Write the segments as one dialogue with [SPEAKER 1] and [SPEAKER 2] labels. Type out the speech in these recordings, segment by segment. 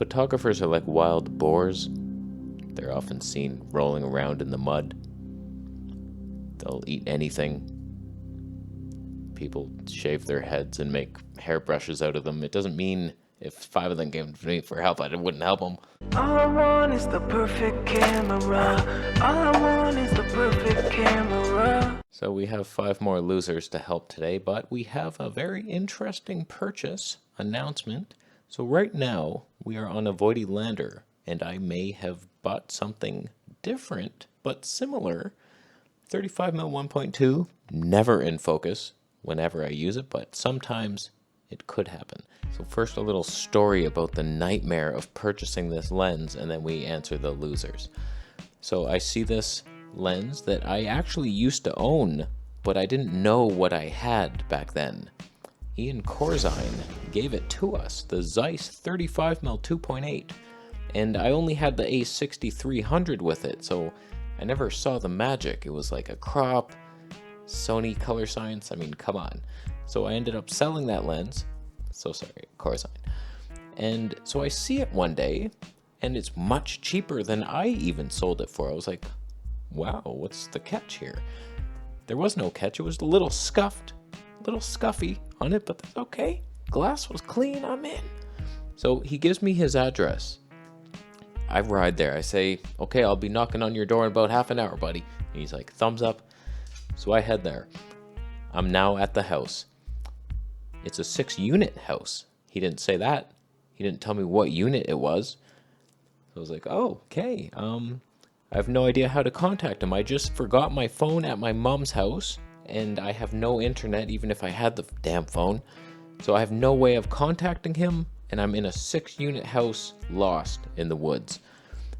[SPEAKER 1] Photographers are like wild boars. They're often seen rolling around in the mud. They'll eat anything. People shave their heads and make hairbrushes out of them. It doesn't mean if 5 of them came to me for help, I wouldn't help them.
[SPEAKER 2] All I want is the perfect camera. All I want is the perfect camera.
[SPEAKER 1] So we have 5 more losers to help today, but we have a very interesting purchase announcement. So right now, we are on a Voidy lander, and I may have bought something different, but similar. 35mm 1.2, never in focus whenever I use it, but sometimes it could happen. So first, a little story about the nightmare of purchasing this lens, and then we answer the losers. So I see this lens that I actually used to own, but I didn't know what I had back then. Ian Corzine gave it to us, the Zeiss 35mm 2.8, and I only had the A6300 with it, so I never saw the magic. It was like a crop, Sony color science, I mean, come on. So I ended up selling that lens, so sorry, Corzine. And so I see it one day, and it's much cheaper than I even sold it for. I was like, wow, what's the catch here? There was no catch, it was a little scuffed, a little scuffy on it, but that's okay. Glass was clean, I'm in. So he gives me his address. I ride there, I say, okay, I'll be knocking on your door in about half an hour, buddy. And he's like, thumbs up. So I head there. I'm now at the house. It's a 6-unit house. He didn't say that. He didn't tell me what unit it was. So I was like, oh, okay. I have no idea how to contact him. I just forgot my phone at my mom's house, and I have no internet, even if I had the damn phone. So I have no way of contacting him, and I'm in a 6-unit house lost in the woods.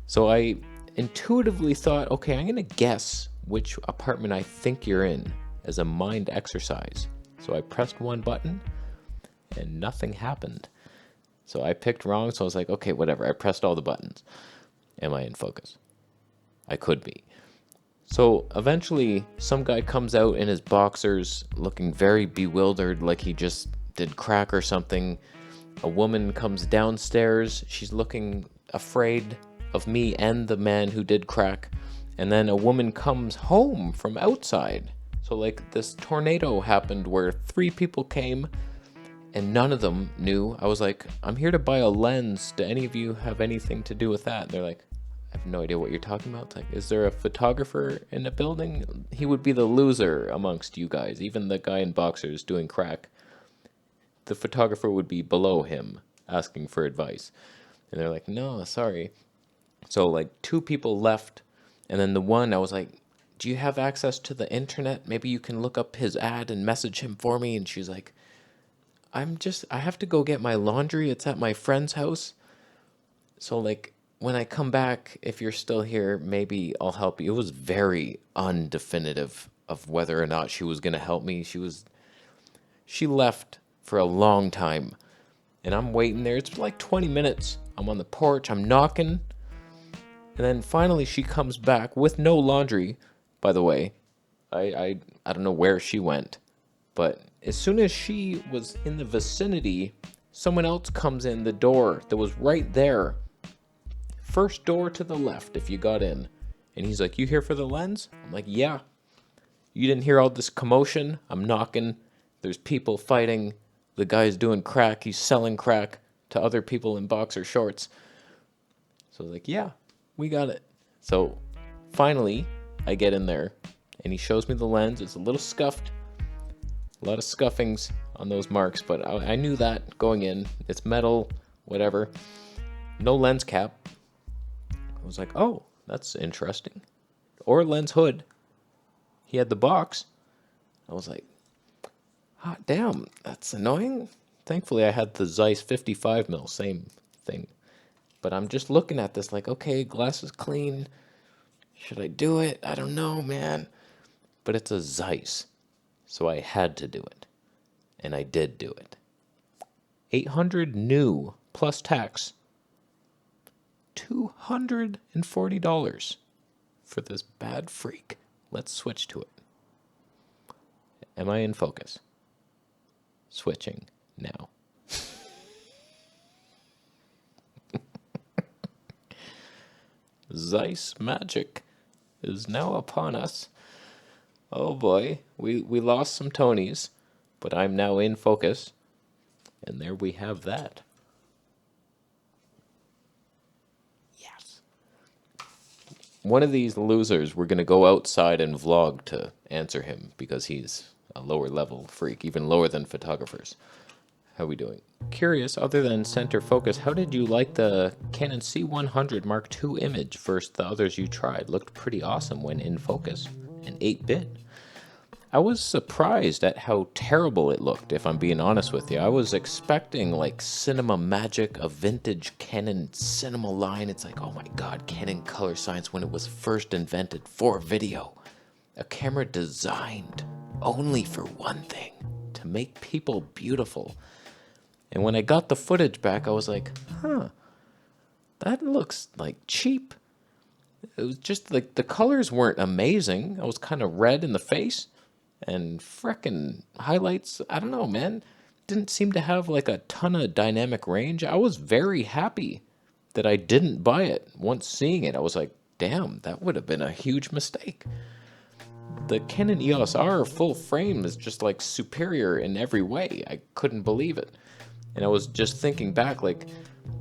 [SPEAKER 1] So I intuitively thought, okay, I'm going to guess which apartment I think you're in as a mind exercise. So I pressed one button, and nothing happened. So I picked wrong, so I was like, okay, whatever. I pressed all the buttons. Am I in focus? I could be. So eventually, some guy comes out in his boxers, looking very bewildered, like he just did crack or something. A woman comes downstairs. She's looking afraid of me and the man who did crack. And then a woman comes home from outside. So like this tornado happened where 3 people came and none of them knew. I was like, I'm here to buy a lens. Do any of you have anything to do with that? And they're like, I have no idea what you're talking about. It's like, is there a photographer in the building? He would be the loser amongst you guys. Even the guy in boxers doing crack. The photographer would be below him asking for advice. And they're like, no, sorry. So like 2 people left. And then the one, I was like, do you have access to the internet? Maybe you can look up his ad and message him for me. And she's like, I have to go get my laundry. It's at my friend's house. So like when I come back, if you're still here, maybe I'll help you. It was very undefinitive of whether or not she was going to help me. She left for a long time and I'm waiting there. It's like 20 minutes. I'm on the porch. I'm knocking. And then finally she comes back with no laundry, by the way. I don't know where she went. But as soon as she was in the vicinity, someone else comes in the door that was right there. First door to the left if you got in. And he's like, you here for the lens? I'm like, yeah. You didn't hear all this commotion? I'm knocking. There's people fighting. The guy's doing crack. He's selling crack to other people in boxer shorts. So I was like, yeah, we got it. So finally, I get in there and he shows me the lens. It's a little scuffed. A lot of scuffings on those marks, but I knew that going in. It's metal, whatever. No lens cap. I was like, oh, that's interesting. Or lens hood. He had the box. I was like, hot damn, that's annoying. Thankfully, I had the Zeiss 55mm, same thing. But I'm just looking at this like, okay, glass is clean. Should I do it? I don't know, man. But it's a Zeiss. So I had to do it. And I did do it. $800 new plus tax. $240 for this bad freak. Let's switch to it. Am I in focus? Switching now. Zeiss magic is now upon us. Oh boy, we lost some Tonys, but I'm now in focus. And there we have that. Yes. One of these losers, we're going to go outside and vlog to answer him because he's a lower level freak, even lower than photographers. How are we doing? Curious, other than center focus, how did you like the Canon C100 Mark II image versus the others you tried? Looked pretty awesome when in focus. And 8-bit. I was surprised at how terrible it looked, if I'm being honest with you. I was expecting like cinema magic, a vintage Canon cinema line. It's like, oh my god, Canon color science when it was first invented for video. A camera designed only for one thing, to make people beautiful. And when I got the footage back, I was like, huh, that looks like cheap. It was just like the colors weren't amazing. I was kind of red in the face. And frickin' highlights, I don't know, man. Didn't seem to have like a ton of dynamic range. I was very happy that I didn't buy it. Once seeing it, I was like, damn, that would have been a huge mistake. The Canon EOS R full frame is just like superior in every way. I couldn't believe it. And I was just thinking back, like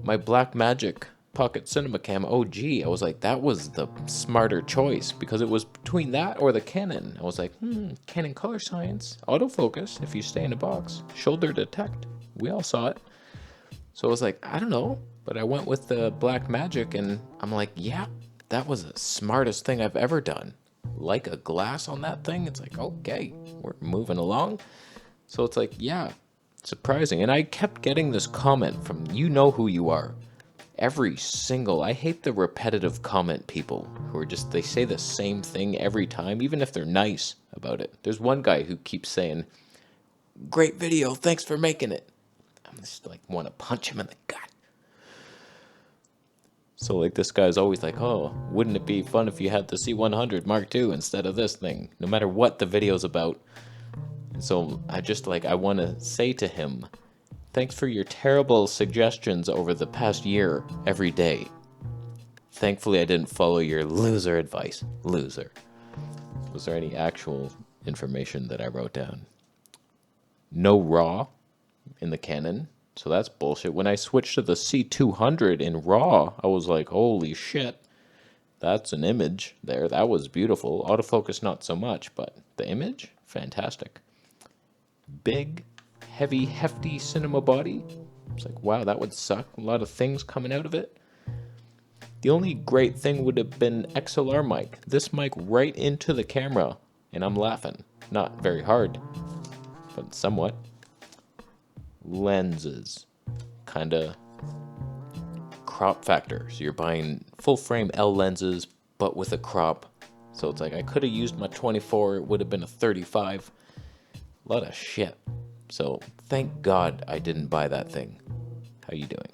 [SPEAKER 1] my Blackmagic Pocket Cinema Cam OG, I was like, that was the smarter choice because it was between that or the Canon. I was like, Canon color science, autofocus, if you stay in a box, shoulder detect. We all saw it. So I was like, I don't know, but I went with the Blackmagic and I'm like, yeah, that was the smartest thing I've ever done. Like a glass on that thing, it's like, okay, we're moving along. So it's like, yeah, surprising. And I kept getting this comment from, you know who you are. Every single, I hate the repetitive comment people who are just, they say the same thing every time, even if they're nice about it. There's one guy who keeps saying, great video, thanks for making it. I'm just like, want to punch him in the gut. So like this guy's always like, oh, wouldn't it be fun if you had the C100 Mark II instead of this thing, no matter what the video's about. And so I just like, I want to say to him, thanks for your terrible suggestions over the past year every day. Thankfully, I didn't follow your loser advice. Loser. Was there any actual information that I wrote down? No RAW in the Canon, so that's bullshit. When I switched to the C200 in RAW, I was like, holy shit. That's an image there. That was beautiful. Autofocus, not so much, but the image, fantastic. Big, heavy, hefty cinema body. It's like, wow, that would suck. A lot of things coming out of it. The only great thing would have been XLR mic. This mic right into the camera, and I'm laughing. Not very hard, but somewhat. Lenses. Kinda crop factor. So you're buying full frame L lenses, but with a crop. So it's like, I could have used my 24, it would have been a 35. A lot of shit. So thank God I didn't buy that thing. How you doing?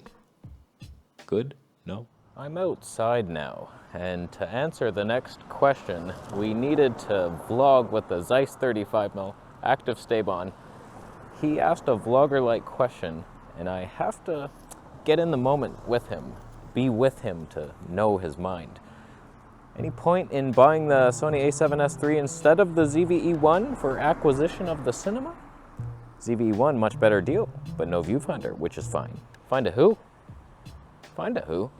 [SPEAKER 1] Good? No? I'm outside now, and to answer the next question, we needed to vlog with the Zeiss 35mm active stable. He asked a vlogger-like question, and I have to get in the moment with him, be with him to know his mind. Any point in buying the Sony A7S III instead of the ZV-E1 for acquisition of the cinema? ZV-E1, much better deal, but no viewfinder, which is fine. Find a who? Find a who?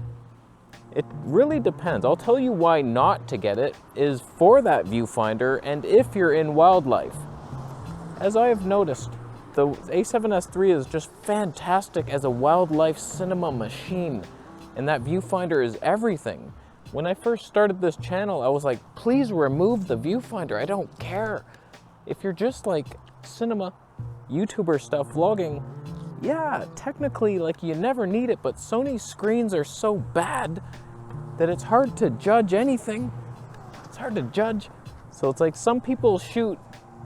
[SPEAKER 1] It really depends. I'll tell you why not to get it is for that viewfinder and if you're in wildlife. As I have noticed, the A7S III is just fantastic as a wildlife cinema machine, and that viewfinder is everything. When I first started this channel, I was like, please remove the viewfinder, I don't care. If you're just like cinema, YouTuber stuff, vlogging, yeah, technically, like, you never need it, but Sony screens are so bad that it's hard to judge anything. It's hard to judge. So it's like some people shoot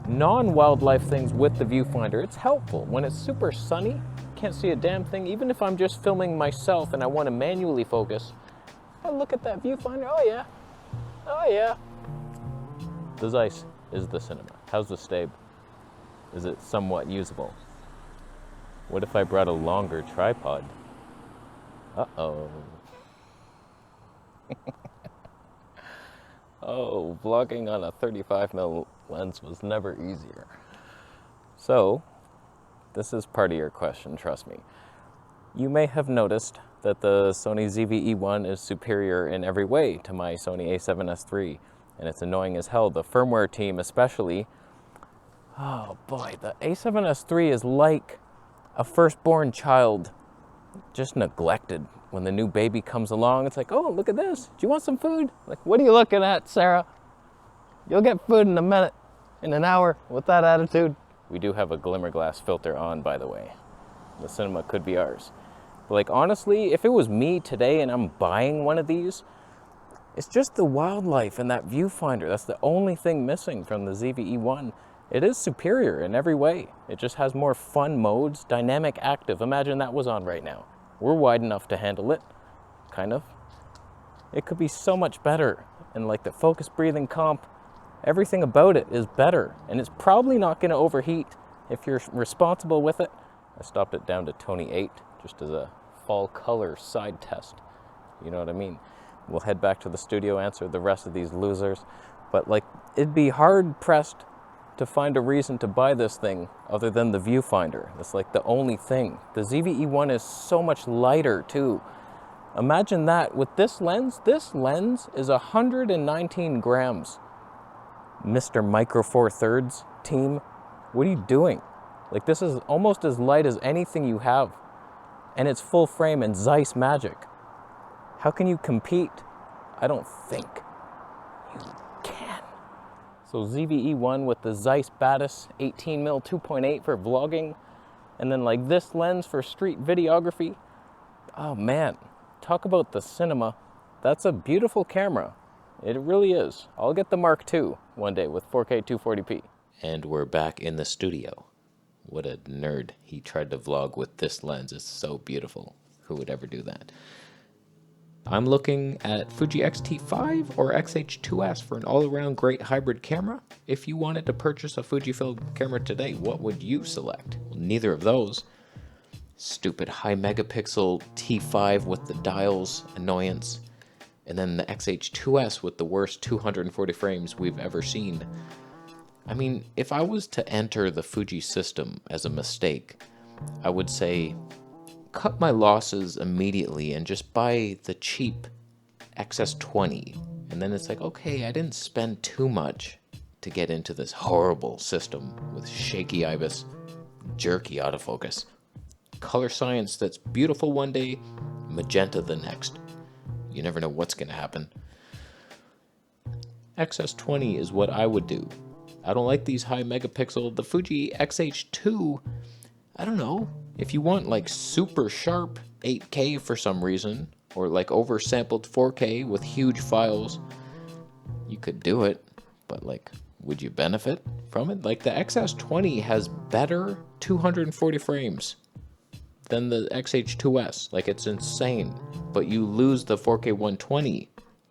[SPEAKER 1] non-wildlife things with the viewfinder. It's helpful. When it's super sunny, can't see a damn thing. Even if I'm just filming myself and I want to manually focus, I look at that viewfinder, oh yeah, oh yeah. The Zeiss is the cinema. How's the Stabe? Is it somewhat usable? What if I brought a longer tripod? Uh-oh. Oh, vlogging on a 35mm lens was never easier. So, this is part of your question, trust me. You may have noticed that the Sony ZV-E1 is superior in every way to my Sony A7S III, and it's annoying as hell. The firmware team especially, oh boy, the A7S III is like a firstborn child just neglected. When the new baby comes along, it's like, oh, look at this. Do you want some food? Like, what are you looking at, Sarah? You'll get food in a minute, in an hour, with that attitude. We do have a glimmer glass filter on, by the way. The cinema could be ours. But like, honestly, if it was me today and I'm buying one of these, it's just the wildlife and that viewfinder. That's the only thing missing from the ZV-E1. It is superior in every way. It just has more fun modes, dynamic active. Imagine that was on right now. We're wide enough to handle it, kind of. It could be so much better. And like the focus breathing comp, everything about it is better. And it's probably not gonna overheat if you're responsible with it. I stopped it down to Tony 8, just as a fall color side test. You know what I mean? We'll head back to the studio, answer the rest of these losers. But like, it'd be hard pressed to find a reason to buy this thing other than the viewfinder. That's like the only thing. The ZV-E1 is so much lighter too. Imagine that with this lens is 119 grams. Mr. Micro Four Thirds team, what are you doing? Like, this is almost as light as anything you have. And it's full frame and Zeiss magic. How can you compete? I don't think you can. So ZV-E1 with the Zeiss Batis 18mm 2.8 for vlogging, and then like this lens for street videography. Oh man, talk about the cinema. That's a beautiful camera. It really is. I'll get the Mark II one day with 4K 240p. And we're back in the studio. What a nerd. He tried to vlog with this lens. It's so beautiful. Who would ever do that? I'm looking at Fuji X-T5 or X-H2S for an all-around great hybrid camera. If you wanted to purchase a Fujifilm camera today, what would you select? Well, neither of those. Stupid high megapixel T5 with the dials annoyance. And then the X-H2S with the worst 240 frames we've ever seen. I mean, if I was to enter the Fuji system as a mistake, I would say cut my losses immediately and just buy the cheap XS20. And then it's like, okay, I didn't spend too much to get into this horrible system with shaky IBIS, jerky autofocus, color science that's beautiful one day, magenta the next. You never know what's going to happen. XS20 is what I would do. I don't like these high megapixel. The Fuji X-H2, I don't know. If you want like super sharp 8K for some reason, or like oversampled 4K with huge files, you could do it, but like, would you benefit from it? Like the XS20 has better 240 frames than the XH2S. Like, it's insane, but you lose the 4K 120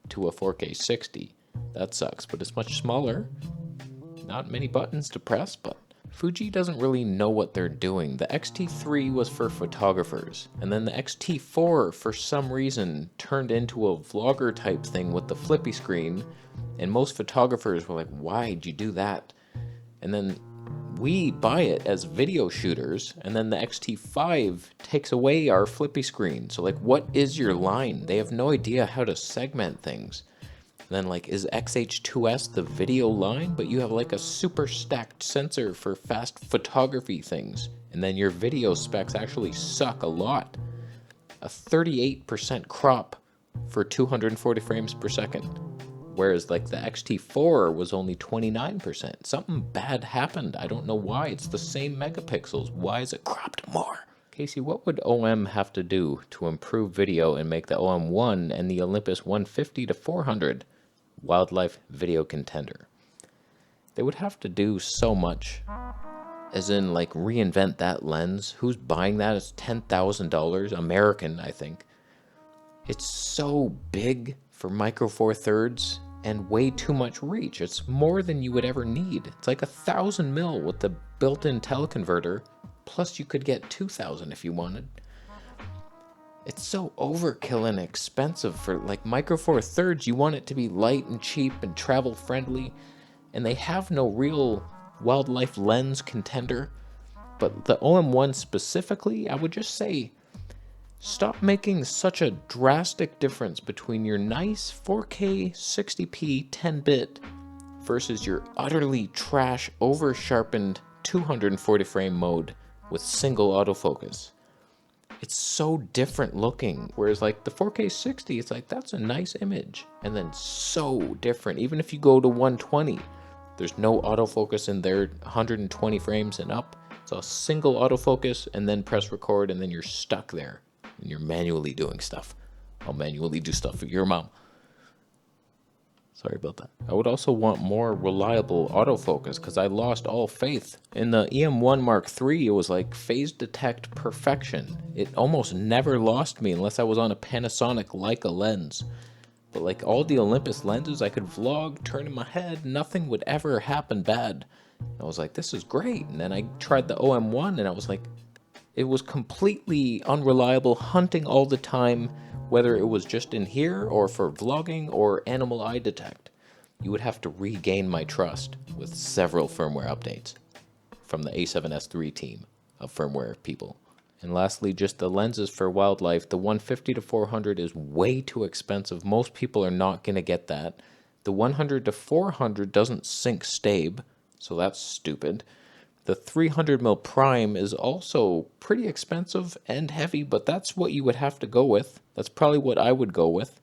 [SPEAKER 1] to a 4K 60. That sucks, but it's much smaller. Not many buttons to press, but Fuji doesn't really know what they're doing. The X-T3 was for photographers, and then the X-T4 for some reason turned into a vlogger type thing with the flippy screen, and most photographers were like, why'd you do that? And then we buy it as video shooters, and then the X-T5 takes away our flippy screen. So like, what is your line? They have no idea how to segment things. And then like, is XH2S the video line, but you have like a super stacked sensor for fast photography things, and then your video specs actually suck a lot. A 38% crop for 240 frames per second, whereas like the X-T4 was only 29%. Something bad happened. I don't know why. It's the same megapixels. Why is it cropped more? Casey, what would OM have to do to improve video and make the OM1 and the Olympus 150 to 400 wildlife video contender? They would have to do so much, as in like reinvent that lens. Who's buying that? It's $10,000 American, I think. It's so big for Micro Four Thirds and way too much reach. It's more than you would ever need. It's like 1,000 mil with the built-in teleconverter, plus you could get 2,000 if you wanted. It's so overkill and expensive for like Micro Four Thirds. You want it to be light and cheap and travel friendly, and they have no real wildlife lens contender. But the OM1 specifically, I would just say stop making such a drastic difference between your nice 4K 60p 10-bit versus your utterly trash over sharpened 240 frame mode with single autofocus. It's so different looking. Whereas like the 4K 60, it's like that's a nice image, and then so different. Even if you go to 120, there's no autofocus in there 120 frames and up. It's a single autofocus and then press record, and then you're stuck there and you're manually doing stuff. I'll manually do stuff for your mom. Sorry about that. I would also want more reliable autofocus because I lost all faith. In the EM1 Mark III, it was like phase detect perfection. It almost never lost me unless I was on a Panasonic Leica lens. But like all the Olympus lenses, I could vlog, turn in my head, nothing would ever happen bad. I was like, this is great. And then I tried the OM1 and I was like, it was completely unreliable, hunting all the time, whether it was just in here or for vlogging or animal eye detect. You would have to regain my trust with several firmware updates from the A7S III team of firmware people. And lastly, just the lenses for wildlife. The 150 to 400 is way too expensive. Most people are not going to get that. The 100 to 400 doesn't sync stabe, so that's stupid. The 300mm prime is also pretty expensive and heavy, but that's what you would have to go with. That's probably what I would go with.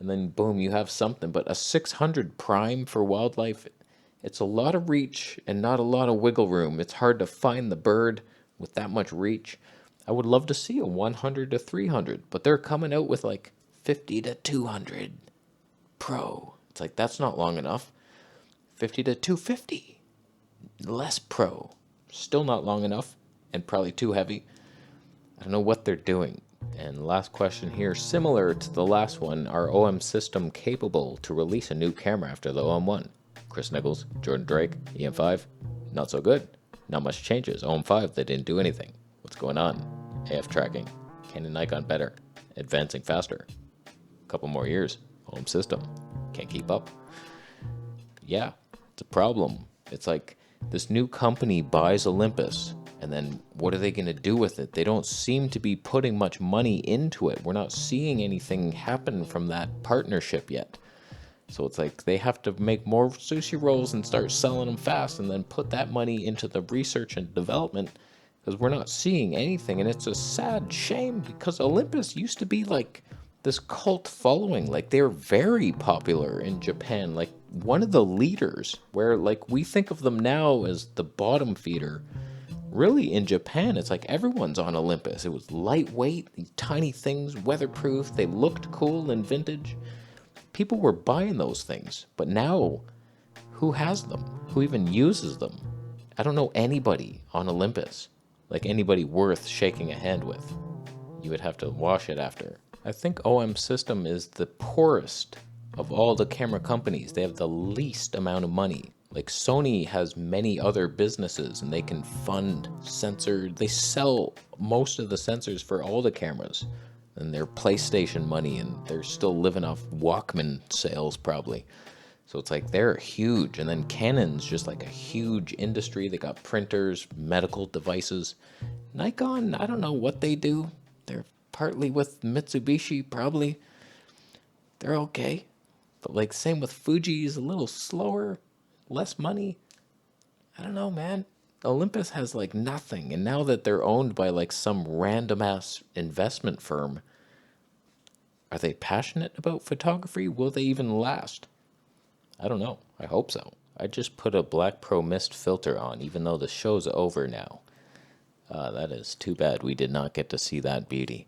[SPEAKER 1] And then boom, you have something. But a 600 prime for wildlife, it's a lot of reach and not a lot of wiggle room. It's hard to find the bird with that much reach. I would love to see a 100 to 300, but they're coming out with like 50 to 200 pro. It's like, that's not long enough. 50 to 250. Less pro. Still not long enough and probably too heavy. I don't know what they're doing. And last question here, similar to the last one, are OM system capable to release a new camera after the OM1? Chris Nichols, Jordan Drake, EM5, not so good. Not much changes. OM5, they didn't do anything. What's going on? AF tracking. Canon Nikon better. Advancing faster. Couple more years. OM system. Can't keep up. Yeah, it's a problem. It's like this new company buys Olympus, and then what are they going to do with it? They don't seem to be putting much money into it. We're not seeing anything happen from that partnership yet. So it's like they have to make more sushi rolls and start selling them fast and then put that money into the research and development, because we're not seeing anything. And it's a sad shame because Olympus used to be like this cult following. Like they're very popular in Japan, like one of the leaders, where like we think of them now as the bottom feeder. Really in Japan, it's like everyone's on Olympus. It was lightweight, these tiny things, weatherproof, they looked cool and vintage. People were buying those things, but now who has them? Who even uses them? I don't know anybody on Olympus, like anybody worth shaking a hand with. You would have to wash it after. I think OM System is the poorest of all the camera companies. They have the least amount of money. Like Sony has many other businesses and they can fund sensor. They sell most of the sensors for all the cameras and their PlayStation money, and they're still living off Walkman sales probably. So it's like they're huge. And then Canon's just like a huge industry. They got printers, medical devices. Nikon, I don't know what they do. They're partly with Mitsubishi probably. They're okay. But like same with Fuji, is a little slower, less money. I don't know, man. Olympus has like nothing. And now that they're owned by like some random ass investment firm, are they passionate about photography? Will they even last? I don't know. I hope so. I just put a Black Pro Mist filter on, even though the show's over now. That is too bad we did not get to see that beauty.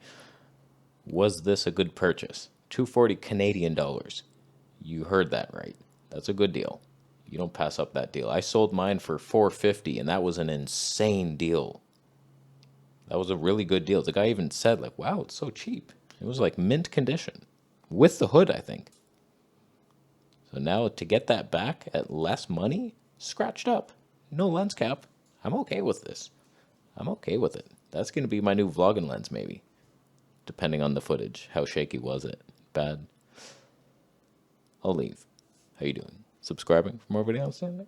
[SPEAKER 1] Was this a good purchase? $240 Canadian dollars. You heard that right. That's a good deal. You don't pass up that deal. I sold mine for $450, and that was an insane deal. That was a really good deal. The guy even said, like, wow, it's so cheap. It was like mint condition. With the hood, I think. So now to get that back at less money, scratched up, no lens cap, I'm okay with this. I'm okay with it. That's going to be my new vlogging lens, maybe. depending on the footage. How shaky was it? Bad? I'll leave. How you doing? Subscribing for more videos?